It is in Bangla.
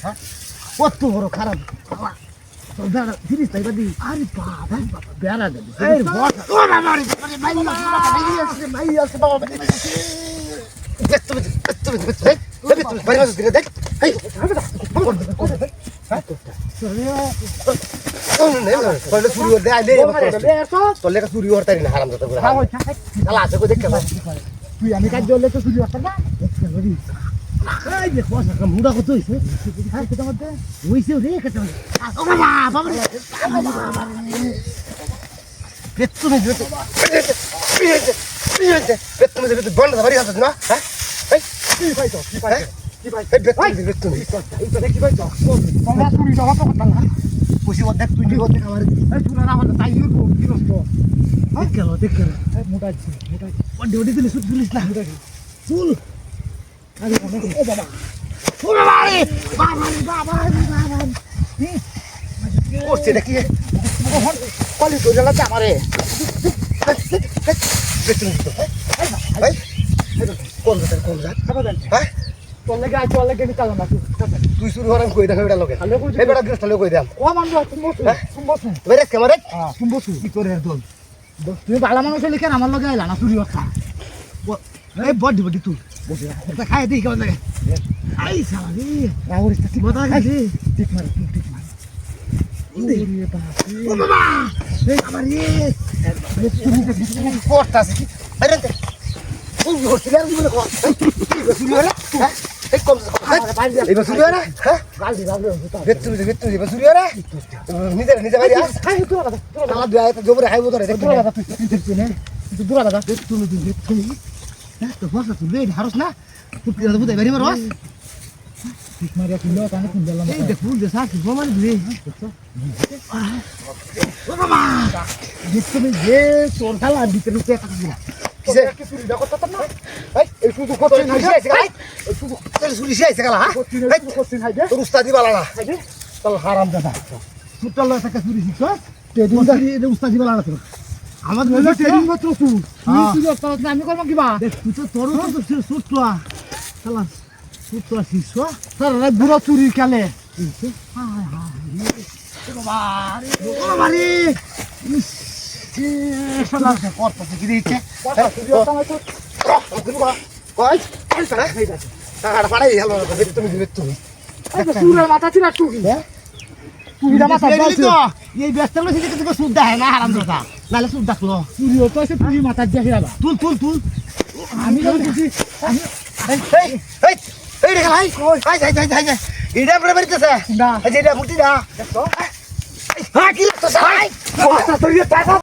হ্যাঁ কত বড় খারাপ দাঁড়া জিনিস তাই বাদি আরে বাবা বেড়া দেবে এই বস ও বাবা রে ভাই আছে বাবা তুমি বাড়ি মাস দিকে দেখ এই তোলে চুরি করতে আইলে তোলে চুরি করতে না হারাম যত করে শালা আছে কই দেখ তুই আমি কাজ করলে তো চুরি করতে না এই দেখ বস মুড়া কত হইছে হ্যাঁ কেটে মধ্যে হইছে রে কেটে ও বাবা বাবা রে পেট্রোল দিতে পেট্রোল দিতে বন্ধ বাড়ি আছে না হ্যাঁ এই কি পাইছো কি পাইছো কি পাইছো এই পেট্রোল এই তো কি পাইছো তোমরা চুরি যাওয়া তো কথা না খুশি ওর দেখ তুই কি করতে খাবার এই চুরা না হলে তাই ইউরো কি নষ্ট দেখ গেল এই মোটা ওডি ওডি দিলে সুদ দিলিস না চুল আরে ও বাবা ও বাবা রে বাবা ও সেটা কি কলি তো জ্বালা আমারে কোন যা হ্যাঁ চল লাগে নিকাল না তুই শুরু করেন কই দেখা এটা লোকে এই বেটা গ্রেস্ট লোক কই দাম ও মানবো তুমি বসু বেরে ক্যামেরা তুমি বসু কি করে দল তুমি ভালো মানুষ লিখে আমার লগে আইলা না চুরি কথা এই বডি তুই বসে এটা খাই দেই কেমন লাগে আই সালা রে রাউরিস ঠিক কথা আছে ঠিক মার ও বাবা এই আমার তুমি করতে আছে কি আরে তুই হসিলার বলে কর চুরি হলো হ্যাঁ এই কম এই চুরি হলো হ্যাঁ গালি বেতুরি চুরি হলো নিজে বাইরে আস খাই তুই দাদা আমার দুই আইতে জবরে খাইবো তোরে দেখ তুই দাদা তুই দূর দাদা তুমি হ্যাঁ তো বস তুই রে হারস না তুই কি দাদা বুঝাই বাড়ি মারস ঠিক মারিয়া কিলো কানে কিন দিলাম এই দেখ ফুল দে সাকি গোমান দিলে ও বাবা তুমি যে তোর খালা ভিতরে চেক দিলা কিসে কি চুরি না করতে না এই শুধু কত নিছে আছে গাই এই শুধু তেল চুরি আছে গালা হ্যাঁ এই করতে নাই দে তোর উস্তাদি বালা না চল হারাম দাদা সুতল টাকা চুরি শিখছ টেডিং দাদি উস্তাদি বালা না তোর আমাদের মেলে টেডিং মাত্র তুই তুই তো আমি করব কিবা দেখ তুই তো তোর তো সুতলা শালা সুতলা শিখছ তোর রে বুড়া চুরি খেলে হায় হায় বাবা রে শালা কত কি দিতে কই সারা হই যাচ্ছে টাকাটা পাড়াই গেল তুমি দিবে তুমি সুরের মাথা ছিল টুকি হ্যাঁ তুই দা মাথা বলছ এই ব্যস্ত হলো সেটা তোকে সুদ দেয় না হারাম দাদা নালে সুদ ডাকলো তুই তো এসে তুই মাথা দিয়ে গেলা তুল আমি যখন বুঝি আমি এই রে ভাই যাই এটা পরে বেরিতেছে না এই যে এটা মুক্তি দা দেখো হ্যাঁ কি লাগতো ভাই মাথা তোর টাকা